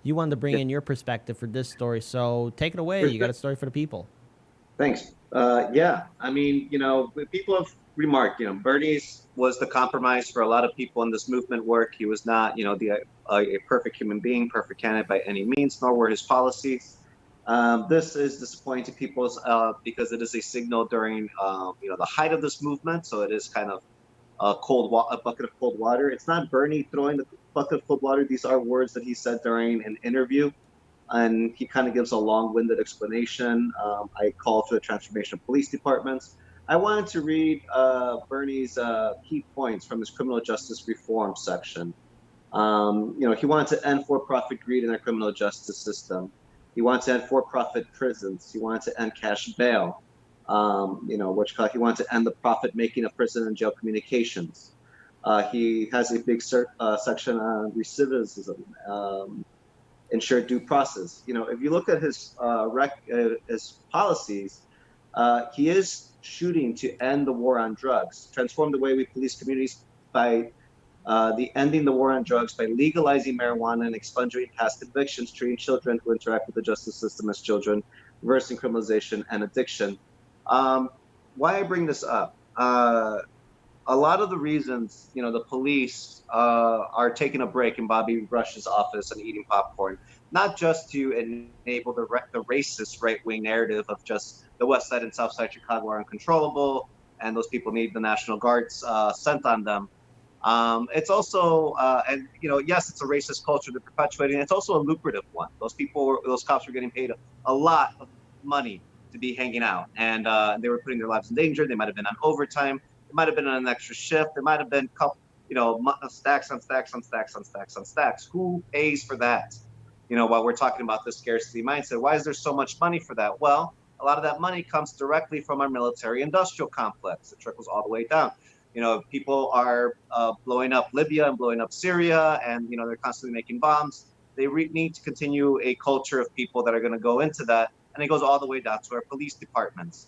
you wanted to bring in your perspective for this story. So take it away. You got a story for the people. Thanks. Yeah, I mean, people have remarked, Bernie's was the compromise for a lot of people in this movement work. He was not, a perfect human being, perfect candidate by any means, nor were his policies. This is disappointing to people because it is a signal during, the height of this movement. So it is kind of a bucket of cold water. It's not Bernie throwing the bucket of cold water. These are words that he said during an interview. And he kind of gives a long-winded explanation. I call for the transformation of police departments. I wanted to read Bernie's key points from his criminal justice reform section. He wanted to end for-profit greed in our criminal justice system. He wanted to end for-profit prisons. He wanted to end cash bail. He wanted to end the profit-making of prison and jail communications. He has a big section on recidivism. Ensure due process. If you look at his policies, he is shooting to end the war on drugs, transform the way we police communities by ending the war on drugs by legalizing marijuana and expunging past convictions, treating children who interact with the justice system as children, reversing criminalization and addiction. Why I bring this up? A lot of the reasons, the police are taking a break in Bobby Rush's office and eating popcorn, not just to enable the racist right-wing narrative of just the West Side and South Side Chicago are uncontrollable and those people need the National Guards sent on them. It's also, yes, it's a racist culture they're perpetuating. It's also a lucrative one. Those cops were getting paid a lot of money to be hanging out, and they were putting their lives in danger. They might have been on overtime. It might have been on an extra shift. It might have been, stacks on stacks on stacks on stacks on stacks. Who pays for that? While we're talking about this scarcity mindset, why is there so much money for that? Well, a lot of that money comes directly from our military-industrial complex. It trickles all the way down. People are blowing up Libya and blowing up Syria, and they're constantly making bombs. They need to continue a culture of people that are going to go into that, and it goes all the way down to our police departments.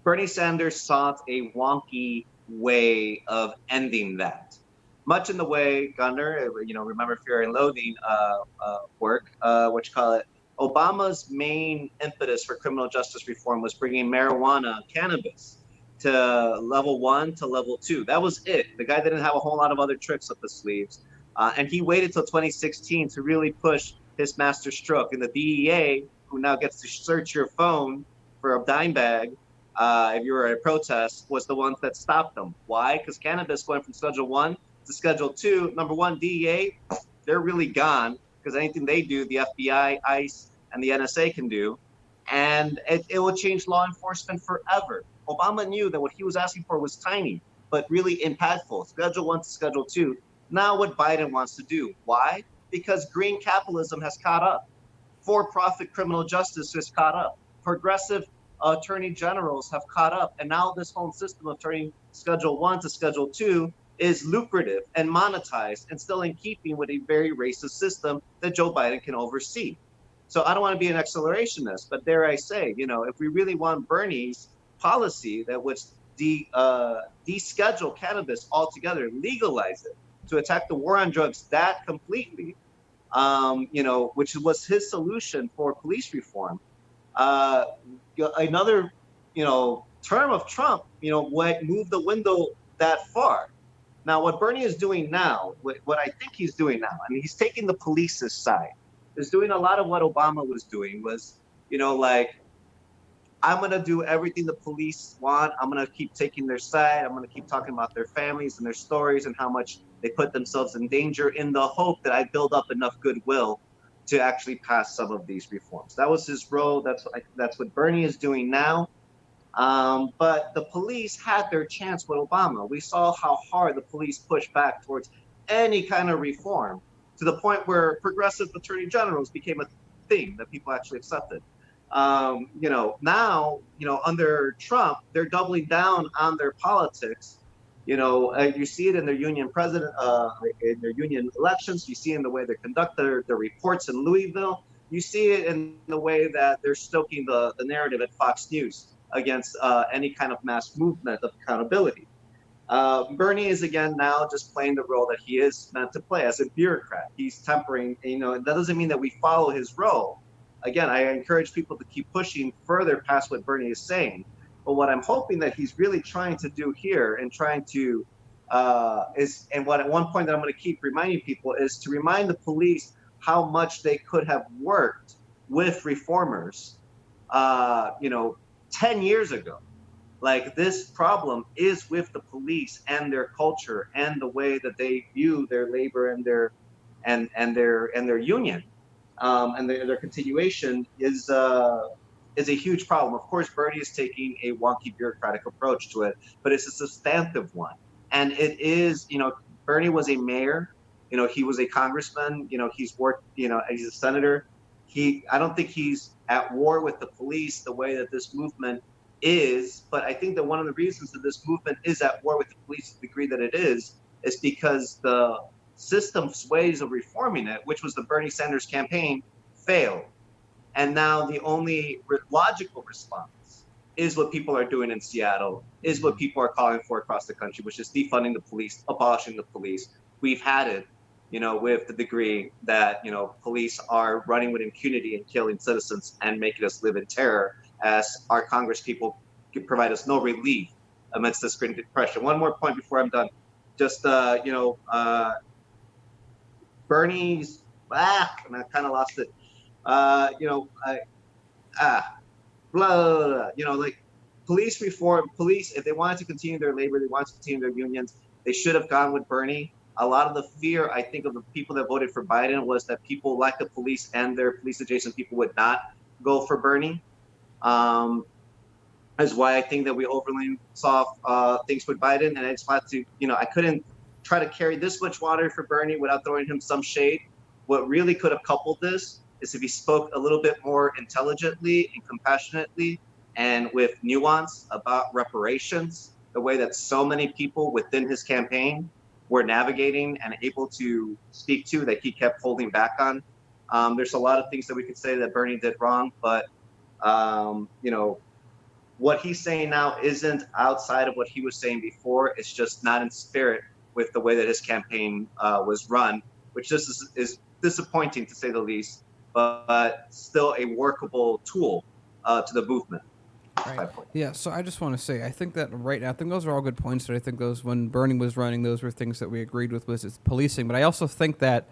Bernie Sanders sought a wonky way of ending that. Much in the way, Gunnar, remember Fear and Loathing work, Obama's main impetus for criminal justice reform was bringing marijuana, cannabis, to level 1 to level 2. That was it. The guy didn't have a whole lot of other tricks up his sleeves. And he waited till 2016 to really push his master stroke. And the DEA, who now gets to search your phone for a dime bag, if you were at a protest, was the ones that stopped them. Why? Because cannabis went from Schedule 1 to Schedule 2. Number one, DEA, they're really gone because anything they do, the FBI, ICE, and the NSA can do. And it will change law enforcement forever. Obama knew that what he was asking for was tiny, but really impactful. Schedule 1 to Schedule 2. Now what Biden wants to do. Why? Because green capitalism has caught up. For-profit criminal justice has caught up. Progressive attorney generals have caught up. And now this whole system of turning Schedule 1 to Schedule 2 is lucrative and monetized and still in keeping with a very racist system that Joe Biden can oversee. So I don't want to be an accelerationist, but dare I say, if we really want Bernie's policy that would deschedule cannabis altogether, legalize it, to attack the war on drugs that completely, which was his solution for police reform. Another, term of Trump, would move the window that far. Now, what Bernie is doing now, what I think he's doing now, I mean, he's taking the police's side. He's doing a lot of what Obama was doing was, I'm going to do everything the police want. I'm going to keep taking their side. I'm going to keep talking about their families and their stories and how much they put themselves in danger in the hope that I build up enough goodwill to actually pass some of these reforms. That was his role. That's what Bernie is doing now. But the police had their chance with Obama. We saw how hard the police pushed back towards any kind of reform to the point where progressive attorney generals became a thing that people actually accepted. Now, under Trump, they're doubling down on their politics. You see it in their union in their union elections. You see it in the way they conduct their reports in Louisville. You see it in the way that they're stoking the narrative at Fox News against any kind of mass movement of accountability. Bernie is again now just playing the role that he is meant to play as a bureaucrat. He's tempering, that doesn't mean that we follow his role. Again, I encourage people to keep pushing further past what Bernie is saying. But what I'm hoping that he's really trying to do here and trying to what at one point that I'm going to keep reminding people is to remind the police how much they could have worked with reformers, 10 years ago. Like, this problem is with the police and their culture and the way that they view their labor and their union, and their continuation is a huge problem. Of course, Bernie is taking a wonky bureaucratic approach to it, but it's a substantive one. And it is, Bernie was a mayor, he was a congressman, he's worked, he's a senator. I don't think he's at war with the police the way that this movement is, but I think that one of the reasons that this movement is at war with the police to the degree that it is because the system's ways of reforming it, which was the Bernie Sanders campaign, failed. And now the only logical response is what people are doing in Seattle, is what people are calling for across the country, which is defunding the police, abolishing the police. We've had it, with the degree that, police are running with impunity and killing citizens and making us live in terror, as our Congress people can provide us no relief amidst this great depression. One more point before I'm done. Just, Bernie's, and I kind of lost it. Like, police reform, if they wanted to continue their labor, they wanted to continue their unions, they should have gone with Bernie. A lot of the fear, I think, of the people that voted for Biden was that people like the police and their police adjacent people would not go for Bernie. Is why I think that we overly saw things with Biden, and I just had to, I couldn't try to carry this much water for Bernie without throwing him some shade. What really could have coupled this is if he spoke a little bit more intelligently and compassionately and with nuance about reparations, the way that so many people within his campaign were navigating and able to speak to that he kept holding back on. There's a lot of things that we could say that Bernie did wrong, but what he's saying now isn't outside of what he was saying before. It's just not in spirit with the way that his campaign was run, which just is disappointing to say the least, but still a workable tool to the movement. Right. Yeah, so I just want to say, I think that right now, I think those are all good points. That I think those, when Bernie was running, those were things that we agreed with, was its policing. But I also think that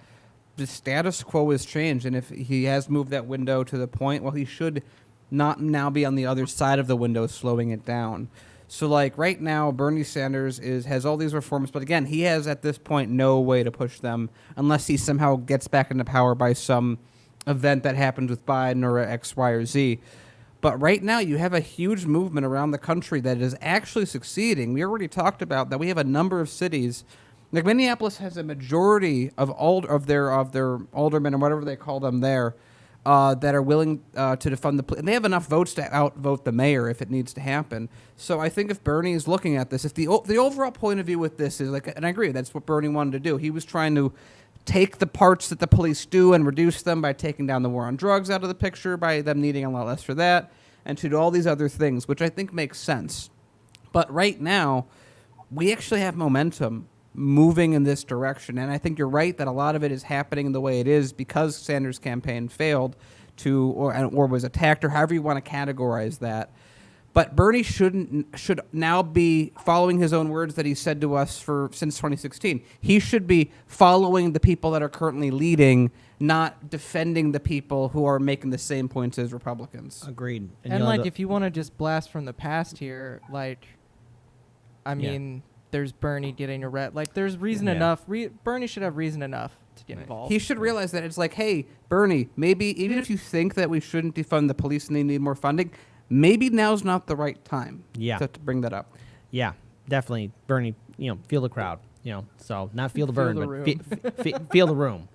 the status quo has changed, and if he has moved that window to the point, well, he should not now be on the other side of the window, slowing it down. So, like, right now, Bernie Sanders has all these reforms, but again, he has at this point no way to push them unless he somehow gets back into power by some event that happens with Biden or X, Y, or Z. But right now, you have a huge movement around the country that is actually succeeding. We already talked about that. We have a number of cities, like Minneapolis has a majority of their aldermen or whatever they call them there, that are willing to defund the police. And they have enough votes to outvote the mayor if it needs to happen. So I think if Bernie is looking at this, if the overall point of view with this is, like, and I agree, that's what Bernie wanted to do. He was trying to take the parts that the police do and reduce them by taking down the war on drugs out of the picture, by them needing a lot less for that, and to do all these other things, which I think makes sense. But right now, we actually have momentum moving in this direction. And I think you're right that a lot of it is happening the way it is because Sanders' campaign failed or was attacked, or however you want to categorize that. But Bernie should now be following his own words that he said to us since 2016. He should be following the people that are currently leading, not defending the people who are making the same points as Republicans. Agreed. And like, if you want to just blast from the past here, like, I mean, there's Bernie getting arrested. Like, there's reason enough. Bernie should have reason enough to get involved. He should realize that it's like, hey, Bernie, maybe even if you think that we shouldn't defund the police and they need more funding, maybe now's not the right time to bring that up. Yeah, definitely. Bernie, feel the crowd, so not feel the burn, but feel the room,